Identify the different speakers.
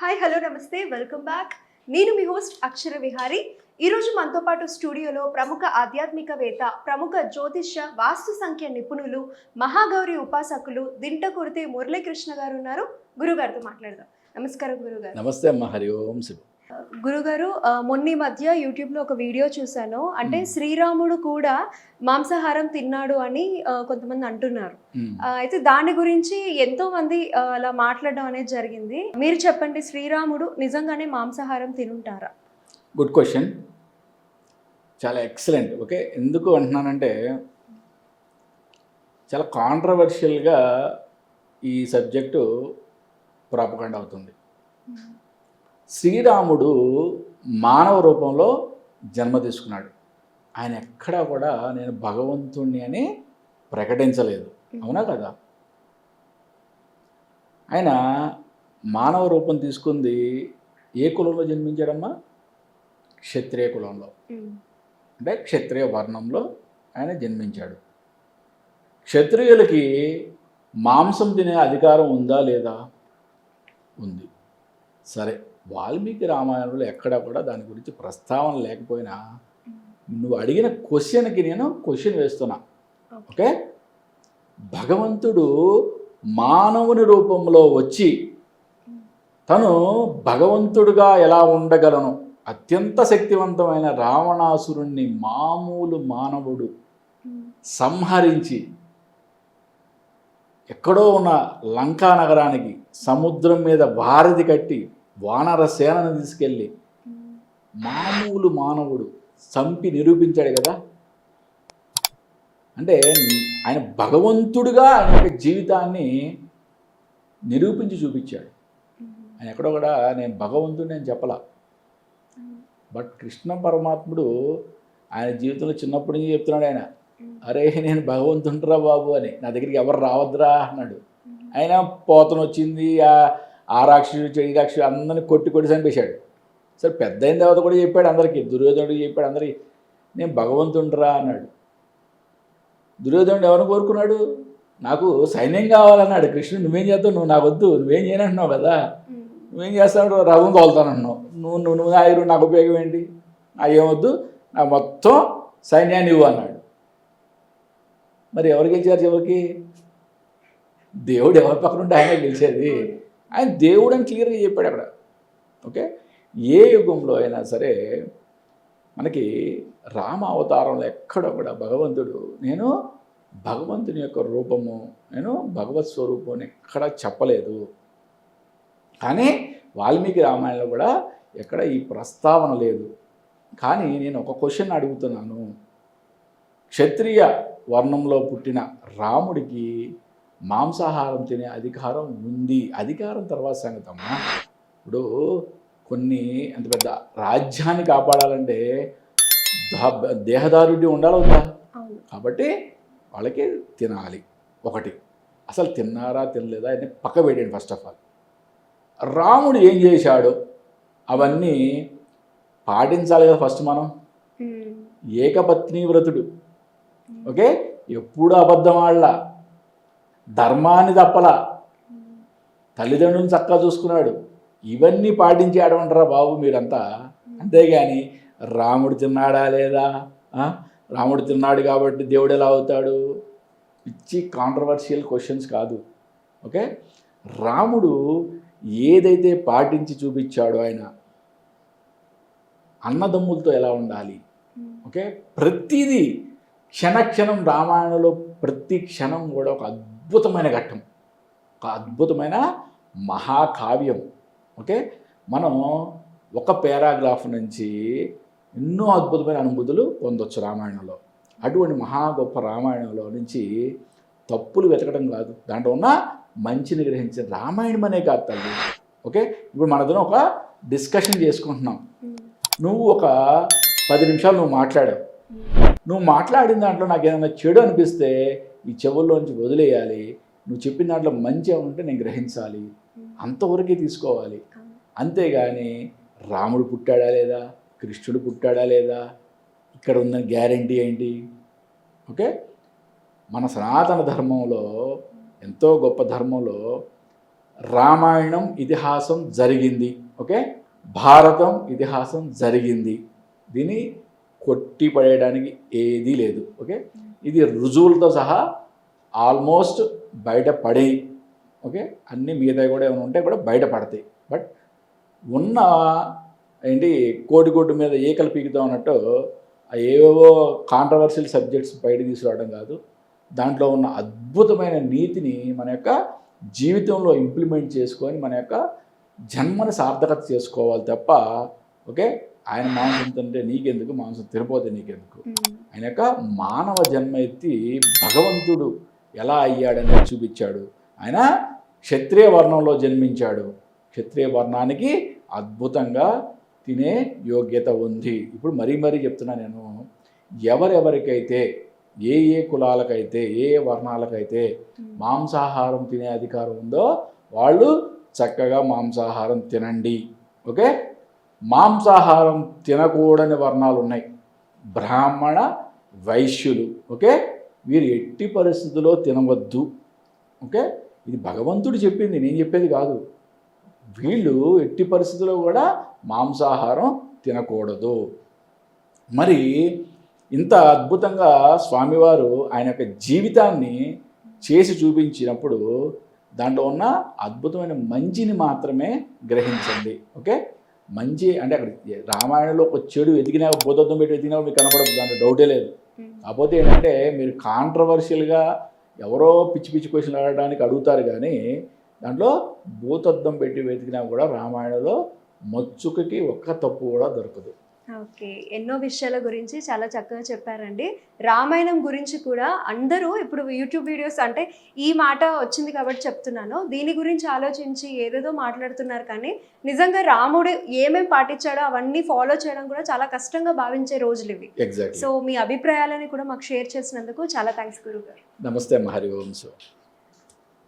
Speaker 1: Hi hello నమస్తే welcome back. నేను మీ host అక్షర విహారి. ఈరోజు మనతో పాటు స్టూడియోలో ప్రముఖ ఆధ్యాత్మికవేత్త, ప్రముఖ జ్యోతిష్య వాస్తు సంఖ్య నిపుణులు, మహాగౌరి ఉపాసకులు దింటకుర్తి మురళీకృష్ణ గారు ఉన్నారు. గురుగారితో మాట్లాడదాం. నమస్కారం గురుగారు.
Speaker 2: నమస్తే అమ్మ. హరి ఓం శివ.
Speaker 1: గురుగారు, మొన్న మధ్య యూట్యూబ్లో ఒక వీడియో చూశాను. అంటే శ్రీరాముడు కూడా మాంసాహారం తిన్నాడు అని కొంతమంది అంటున్నారు. అయితే దాని గురించి ఎంతో మంది అలా మాట్లాడడం అనేది జరిగింది. మీరు చెప్పండి, శ్రీరాముడు నిజంగానే మాంసాహారం తినుంటారా?
Speaker 2: గుడ్ క్వశ్చన్, చాలా ఎక్సలెంట్. ఓకే, ఎందుకు అంటున్నానంటే చాలా కాంట్రవర్షియల్గా ఈ సబ్జెక్టు ప్రాపగండ అవుతుంది. శ్రీరాముడు మానవ రూపంలో జన్మ తీసుకున్నాడు. ఆయన ఎక్కడా కూడా నేను భగవంతుణ్ణి అని ప్రకటించలేదు, అవునా కదా? ఆయన మానవ రూపం తీసుకుంది ఏ కులంలో జన్మించాడమ్మా? క్షత్రియ కులంలో, అంటే క్షత్రియ వర్ణంలో ఆయన జన్మించాడు. క్షత్రియులకి మాంసం తినే అధికారం ఉందా లేదా? ఉంది. సరే, వాల్మీకి రామాయణంలో ఎక్కడా కూడా దాని గురించి ప్రస్తావన లేకపోయినా నువ్వు అడిగిన క్వశ్చన్కి నేను క్వశ్చన్ వేస్తున్నా. ఓకే, భగవంతుడు మానవుని రూపంలో వచ్చి తను భగవంతుడుగా ఎలా ఉండగలను? అత్యంత శక్తివంతమైన రావణాసురుణ్ణి మామూలు మానవుడు సంహరించి ఎక్కడో ఉన్న లంకా నగరానికి సముద్రం మీద వారధి కట్టి వానర సేనను తీసుకెళ్ళి మామూలు మానవుడు చంపి నిరూపించాడు కదా. అంటే ఆయన భగవంతుడిగా ఆయన యొక్క జీవితాన్ని నిరూపించి చూపించాడు. ఆయన ఎక్కడో కూడా నేను భగవంతుడిని అని చెప్పలా. బట్ కృష్ణ పరమాత్ముడు ఆయన జీవితంలో చిన్నప్పటి నుంచి చెప్తున్నాడు. ఆయన అరే నేను భగవంతుంటరా బాబు అని, నా దగ్గరికి ఎవరు రావద్దురా అన్నాడు. ఆయన పోతను వచ్చింది, ఆ రాక్షసు ఈ రాక్షసు అందరిని కొట్టి కొట్టి చంపేశాడు. సరే, పెద్ద అయిన తర్వాత కూడా చెప్పాడు అందరికీ, దుర్యోధనుడికి చెప్పాడు అందరికీ నేను భగవంతుంటరా అన్నాడు. దుర్యోధనుడు ఎవరిని కోరుకున్నాడు? నాకు సైన్యం కావాలన్నాడు. కృష్ణుడు నువ్వేం చేస్తావు? నువ్వు నాకు వద్దు, నువ్వేం చేయనంటున్నావు కదా, నువ్వేం చేస్తావు? రథం తోలుతానంటున్నావు. నువ్వు ఆయురు, నాకు ఉపయోగం ఏంటి? నాకు ఏమొద్దు, నాకు మొత్తం సైన్యాన్ని ఇవ్వు అన్నాడు. మరి ఎవరు గెలిచారు చివరికి? దేవుడు ఎవరి పక్కన ఉంటే ఆయన గెలిచేది. ఆయన దేవుడు అని క్లియర్గా చెప్పాడు అక్కడ. ఓకే, ఏ యుగంలో అయినా సరే మనకి రామ అవతారంలో ఎక్కడో కూడా భగవంతుడు నేను భగవంతుని యొక్క రూపము, నేను భగవత్ స్వరూపం ఎక్కడ చెప్పలేదు. కానీ వాల్మీకి రామాయణంలో కూడా ఎక్కడ ఈ ప్రస్తావన లేదు. కానీ నేను ఒక క్వశ్చన్ అడుగుతున్నాను. క్షత్రియ వర్ణంలో పుట్టిన రాముడికి మాంసాహారం తినే అధికారం ఉంది. అధికారం తర్వాత సంగతమ్మా. ఇప్పుడు కొన్ని అంత పెద్ద రాజ్యాన్ని కాపాడాలంటే దేహదారుడ్యం ఉండాలవుతా. కాబట్టి వాళ్ళకి తినాలి. ఒకటి, అసలు తిన్నారా తినలేదా అని పక్క పెట్టండి. ఫస్ట్ ఆఫ్ ఆల్ రాముడు ఏం చేశాడు అవన్నీ పాటించాలి కదా. ఫస్ట్ మనం ఏకపత్ని వ్రతుడు. ఓకే, ఎప్పుడు అబద్ధం ఆడలా, ధర్మాన్ని తప్పలా, తల్లిదండ్రులను చక్కగా చూసుకున్నాడు. ఇవన్నీ పాటించి ఆడమంటారా బాబు మీరంతా? అంతేగాని రాముడు తిన్నాడా లేదా, రాముడు తిన్నాడు కాబట్టి దేవుడు ఎలా అవుతాడు, పిచ్చి కాంట్రవర్షియల్ క్వశ్చన్స్ కాదు. ఓకే, రాముడు ఏదైతే పాటించి చూపించాడో, ఆయన అన్నదమ్ములతో ఎలా ఉండాలి, ఓకే, ప్రతిదీ క్షణక్షణం రామాయణంలో ప్రతి క్షణం కూడా ఒక అద్భుతమైన ఘట్టం, ఒక అద్భుతమైన మహాకావ్యం. ఓకే, మనం ఒక పారాగ్రాఫ్ నుంచి ఎన్నో అద్భుతమైన అనుభూతులు పొందొచ్చు రామాయణంలో. అటువంటి మహా గొప్ప రామాయణంలో నుంచి తప్పులు వెతకడం కాదు, దాంట్లో ఉన్న మంచిని గ్రహించే రామాయణం అనే కాదు తల్లి. ఓకే, ఇప్పుడు మనతో ఒక డిస్కషన్ చేసుకుంటున్నాం. నువ్వు ఒక 10 నిమిషాలు నువ్వు మాట్లాడావు. నువ్వు మాట్లాడిన దాంట్లో నాకు ఏదైనా చెడు అనిపిస్తే ఈ చెవుల్లోంచి వదిలేయాలి. నువ్వు చెప్పిన దాంట్లో మంచి ఉంటే నేను గ్రహించాలి, అంతవరకే తీసుకోవాలి. అంతేగాని రాముడు పుట్టాడా లేదా, కృష్ణుడు పుట్టాడా లేదా, ఇక్కడ ఉన్న గ్యారంటీ ఏంటి? ఓకే, మన సనాతన ధర్మంలో ఎంతో గొప్ప ధర్మంలో రామాయణం ఇతిహాసం జరిగింది, ఓకే, భారతం ఇతిహాసం జరిగింది, దీన్ని కొట్టిపడేయడానికి ఏదీ లేదు, ఓకే. ఇది రుజువులతో సహా ఆల్మోస్ట్ బయటపడే, ఓకే, అన్ని మిగతా కూడా ఏమైనా ఉంటే కూడా బయటపడతాయి. బట్ ఉన్న ఏంటి కోడిగుడ్డు మీద ఏకలు పీకుతా ఉన్నట్టు ఏవేవో కాంట్రవర్షియల్ సబ్జెక్ట్స్ బయట తీసుకురావడం కాదు, దాంట్లో ఉన్న అద్భుతమైన నీతిని మన యొక్క జీవితంలో ఇంప్లిమెంట్ చేసుకొని మన యొక్క జన్మని సార్థకత చేసుకోవాలి తప్ప, ఓకే, ఆయన మాంసం తింటే నీకెందుకు, మాంసం తినపోతే నీకెందుకు. ఆయన యొక్క మానవ జన్మ ఎత్తి భగవంతుడు ఎలా అయ్యాడని చూపించాడు. ఆయన క్షత్రియ వర్ణంలో జన్మించాడు, క్షత్రియ వర్ణానికి అద్భుతంగా తినే యోగ్యత ఉంది. ఇప్పుడు మరీ చెప్తున్నా నేను, ఎవరెవరికైతే ఏ కులాలకైతే ఏ వర్ణాలకైతే మాంసాహారం తినే అధికారం ఉందో వాళ్ళు చక్కగా మాంసాహారం తినండి, ఓకే. మాంసాహారం తినకూడని వర్ణాలు ఉన్నాయి, బ్రాహ్మణ వైశ్యులు, ఓకే, వీరు ఎట్టి పరిస్థితుల్లో తినవద్దు, ఓకే. ఇది భగవంతుడు చెప్పింది, నేను చెప్పేది కాదు. వీళ్ళు ఎట్టి పరిస్థితుల్లో కూడా మాంసాహారం తినకూడదు. మరి ఇంత అద్భుతంగా స్వామివారు ఆయన యొక్క జీవితాన్ని చేసి చూపించినప్పుడు దాంట్లో ఉన్న అద్భుతమైన మంచిని మాత్రమే గ్రహించండి, ఓకే. మంచి అంటే అక్కడ రామాయణంలో ఒక చెడు ఎదిగినా భూతత్వం పెట్టి ఎదిగినా మీకు కనపడదు, దాంట్లో డౌటే లేదు. కాకపోతే ఏంటంటే మీరు కాంట్రవర్షియల్గా ఎవరో పిచ్చి పిచ్చి క్వశ్చన్లు అడగడానికి అడుగుతారు, కానీ దాంట్లో భూతద్దం పెట్టి వెతికినా కూడా రామాయణంలో మచ్చుకకి ఒక్క తప్పు కూడా దొరకదు.
Speaker 1: ఓకే, ఎన్నో విషయాల గురించి చాలా చక్కగా చెప్పారండి. రామాయణం గురించి కూడా అందరూ ఇప్పుడు యూట్యూబ్ వీడియోస్ అంటే ఈ మాట వచ్చింది కాబట్టి చెప్తున్నాను, దీని గురించి ఆలోచించి ఏదేదో మాట్లాడుతున్నారు, కానీ నిజంగా రాముడు ఏమేం పాటించాడో అవన్నీ ఫాలో చేయడం కూడా చాలా కష్టంగా భావించే రోజులు ఇవి.
Speaker 2: ఎగ్జాక్ట్లీ.
Speaker 1: సో మీ అభిప్రాయాలని కూడా మాకు షేర్ చేసినందుకు చాలా థ్యాంక్స్ గురుగారు.
Speaker 2: నమస్తే, హరి ఓం.